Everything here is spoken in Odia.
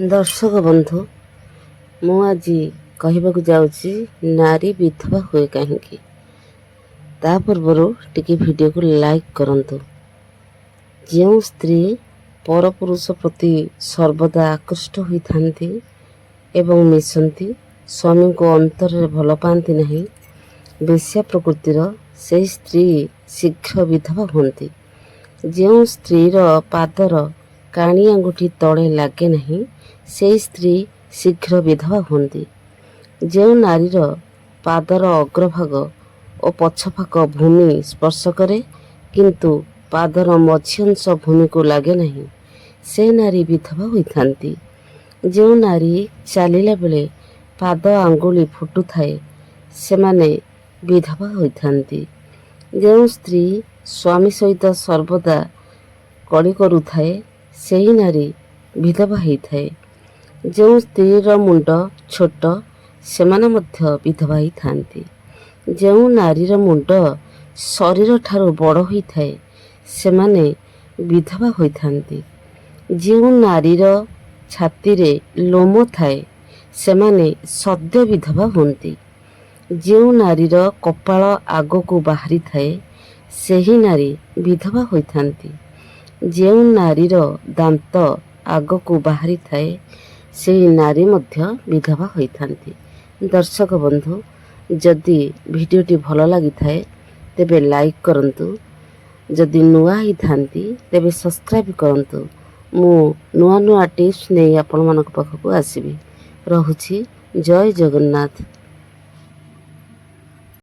ଦର୍ଶକ ବନ୍ଧୁ, ମୁଁ ଆଜି କହିବାକୁ ଯାଉଛି ନାରୀ ବିଧବା ହୁଏ କାହିଁକି। ତା ପୂର୍ବରୁ ଟିକେ ଭିଡ଼ିଓକୁ ଲାଇକ୍ କରନ୍ତୁ। ଯେଉଁ ସ୍ତ୍ରୀ ପରପୁରୁଷ ପ୍ରତି ସର୍ବଦା ଆକୃଷ୍ଟ ହୋଇଥାନ୍ତି ଏବଂ ମିଶନ୍ତି, ସ୍ୱାମୀଙ୍କୁ ଅନ୍ତରରେ ଭଲ ପାଆନ୍ତି ନାହିଁ, ବେଶ୍ୟା ପ୍ରକୃତିର ସେହି ସ୍ତ୍ରୀ ଶୀଘ୍ର ବିଧବା ହୁଅନ୍ତି। ଯେଉଁ ସ୍ତ୍ରୀର ପାଦର କାଣି ଆଙ୍ଗୁଠି ତଳେ ଲାଗେ ନାହିଁ, ସେହି ସ୍ତ୍ରୀ ଶୀଘ୍ର ବିଧବା ହୁଅନ୍ତି। ଯେଉଁ ନାରୀର ପାଦର ଅଗ୍ରଭାଗ ଓ ପଛଭାଗ ଭୂମି ସ୍ପର୍ଶ କରେ କିନ୍ତୁ ପାଦର ମଝି ଅଂଶ ଭୂମିକୁ ଲାଗେ ନାହିଁ, ସେ ନାରୀ ବିଧବା ହୋଇଥାନ୍ତି। ଯେଉଁ ନାରୀ ଚାଲିଲା ବେଳେ ପାଦ ଆଙ୍ଗୁଳି ଫୁଟୁଥାଏ, ସେମାନେ ବିଧବା ହୋଇଥାନ୍ତି। ଯେଉଁ ସ୍ତ୍ରୀ ସ୍ୱାମୀ ସହିତ ସର୍ବଦା କଳି କରୁଥାଏ, ସେହି ନାରୀ ବିଧବା ହେଇଥାଏ। ଯେଉଁ ସ୍ତ୍ରୀର ମୁଣ୍ଡ ଛୋଟ, ସେମାନେ ମଧ୍ୟ ବିଧବା ହେଇଥାନ୍ତି। ଯେଉଁ ନାରୀର ମୁଣ୍ଡ ଶରୀରଠାରୁ ବଡ଼ ହୋଇଥାଏ, ସେମାନେ ବିଧବା ହୋଇଥାନ୍ତି। ଯେଉଁ ନାରୀର ଛାତିରେ ଲୋମ ଥାଏ, ସେମାନେ ସଦ୍ୟ ବିଧବା ହୁଅନ୍ତି। ଯେଉଁ ନାରୀର କପାଳ ଆଗକୁ ବାହାରିଥାଏ, ସେହି ନାରୀ ବିଧବା ହୋଇଥାନ୍ତି। ଯେଉଁ ନାରୀର ଦାନ୍ତ ଆଗକୁ ବାହାରିଥାଏ, ସେହି ନାରୀ ମଧ୍ୟ ବିଧବା ହୋଇଥାନ୍ତି। ଦର୍ଶକ ବନ୍ଧୁ, ଯଦି ଭିଡ଼ିଓଟି ଭଲ ଲାଗିଥାଏ ତେବେ ଲାଇକ୍ କରନ୍ତୁ। ଯଦି ନୂଆ ହେଇଥାନ୍ତି ତେବେ ସବସ୍କ୍ରାଇବ୍ କରନ୍ତୁ। ମୁଁ ନୂଆ ନୂଆ ଟିପ୍ସ ନେଇ ଆପଣମାନଙ୍କ ପାଖକୁ ଆସିବି। ରହୁଛି। ଜୟ ଜଗନ୍ନାଥ।